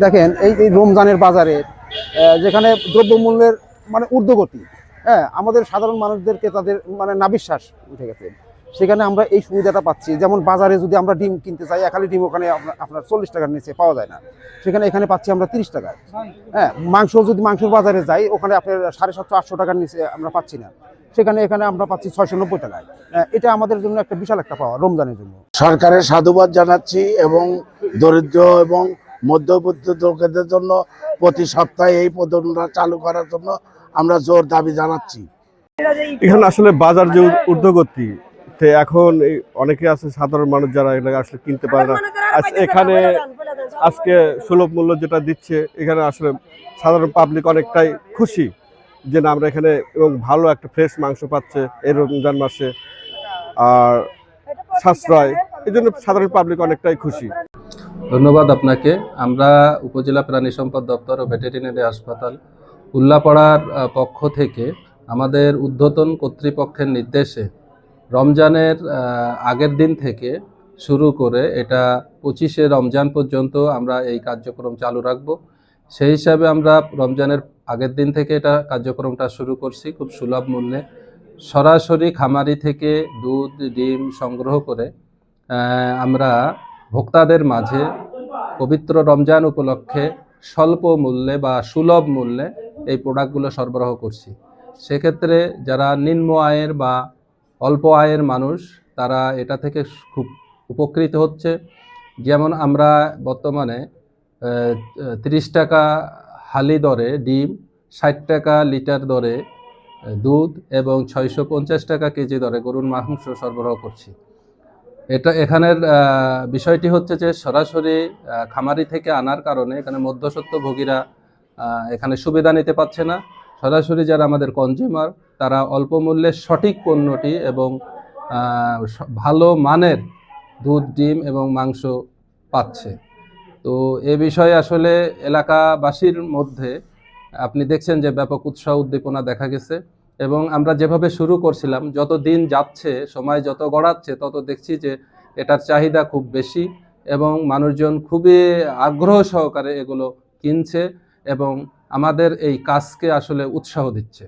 দেখেন এই রমজানের বাজারে যেখানে দ্রব্যমূল্যের মানে ঊর্ধ্বগতি, হ্যাঁ, আমাদের সাধারণ মানুষদেরকে তাদের মানে নাভিশ্বাস উঠে গেছে। সেখানে আমরা এই সুবিধাটা পাচ্ছি। যেমন বাজারে যদি আমরা ডিম কিনতে চাই, এক হালি ডিম ওখানে আপনার 40 টাকার নিচে পাওয়া যায় না, সেখানে এখানে পাচ্ছি আমরা 30 টাকায়। হ্যাঁ, যদি মাংসের বাজারে যাই, ওখানে আপনার 750-800 টাকার নিচে আমরা পাচ্ছি না, সেখানে এখানে আমরা পাচ্ছি 690 টাকায়। এটা আমাদের জন্য একটা বিশাল একটা পাওয়া রমজানের জন্য। সরকারের সাধুবাদ জানাচ্ছি এবং দরিদ্র এবং মধ্যবিত্ত লোকেদের জন্য প্রতি সপ্তাহে এই প্রদানটা চালু করার জন্য আমরা জোর দাবি জানাচ্ছি। এখানে আসলে বাজার যে ঊর্ধ্বগতি, এখন অনেকে আছে সাধারণ মানুষ যারা এটাকে আসলে কিনতে পারে না। এখানে আজকে সুলভ মূল্য যেটা দিচ্ছে, এখানে আসলে সাধারণ পাবলিক অনেকটাই খুশি যে না আমরা এখানে এবং ভালো একটা ফ্রেশ মাংস পাচ্ছে এই রমজান মাসে, আর সাশ্রয়, এই জন্য সাধারণ পাবলিক অনেকটাই খুশি। ধন্যবাদ আপনাকে। আমরা উপজেলা প্রাণী সম্পদ দপ্তর ও ভেটেরিনারি হাসপাতাল উল্লাপাড়ার পক্ষ থেকে আমাদের ঊর্ধ্বতন কর্তৃপক্ষের নির্দেশে রমজানের আগের দিন থেকে শুরু করে এটা 25শে রমজান পর্যন্ত আমরা এই কার্যক্রম চালু রাখব। সেই হিসাবে আমরা রমজানের আগের দিন থেকে এটা কার্যক্রমটা শুরু করছি খুব সুলভ মূল্যে। সরাসরি খামারি থেকে দুধ ডিম সংগ্রহ করে আমরা ভোক্তাদের মাঝে পবিত্র রমজান উপলক্ষে স্বল্প মূল্যে বা সুলভ মূল্যে এই প্রোডাক্টগুলো সরবরাহ করছি। সেক্ষেত্রে যারা নিম্ন আয়ের বা অল্প আয়ের মানুষ, তারা এটা থেকে খুব উপকৃত হচ্ছে। যেমন আমরা বর্তমানে 30 টাকা হালি দরে ডিম, 60 টাকা লিটার দরে দুধ এবং 650 টাকা কেজি দরে গরুর মাংস সরবরাহ করছি। এখানের বিষয়টি হচ্ছে যে সরাসরি খামারি থেকে আনার কারণে এখানে মধ্যস্বত্বভোগীরা এখানে সুবিধা নিতে পারছে না। সরাসরি যারা আমাদের কনজিউমার, তারা অল্প মূল্যে সঠিক পণ্যটি এবং ভালো মানের দুধ ডিম এবং মাংস পাচ্ছে। তো এ বিষয়ে আসলে এলাকাবাসীর মধ্যে আপনি দেখছেন যে ব্যাপক উৎসাহ উদ্দীপনা দেখা গেছে। এবং আমরা যেভাবে শুরু করছিলাম, যত দিন যাচ্ছে, সময় যত গড়াচ্ছে, তত দেখছি যে এটার চাহিদা খুব বেশি এবং মানুষজন খুবই আগ্রহ সহকারে এগুলো কিনছে এবং আমাদের এই কাজকে আসলে উৎসাহ দিচ্ছে।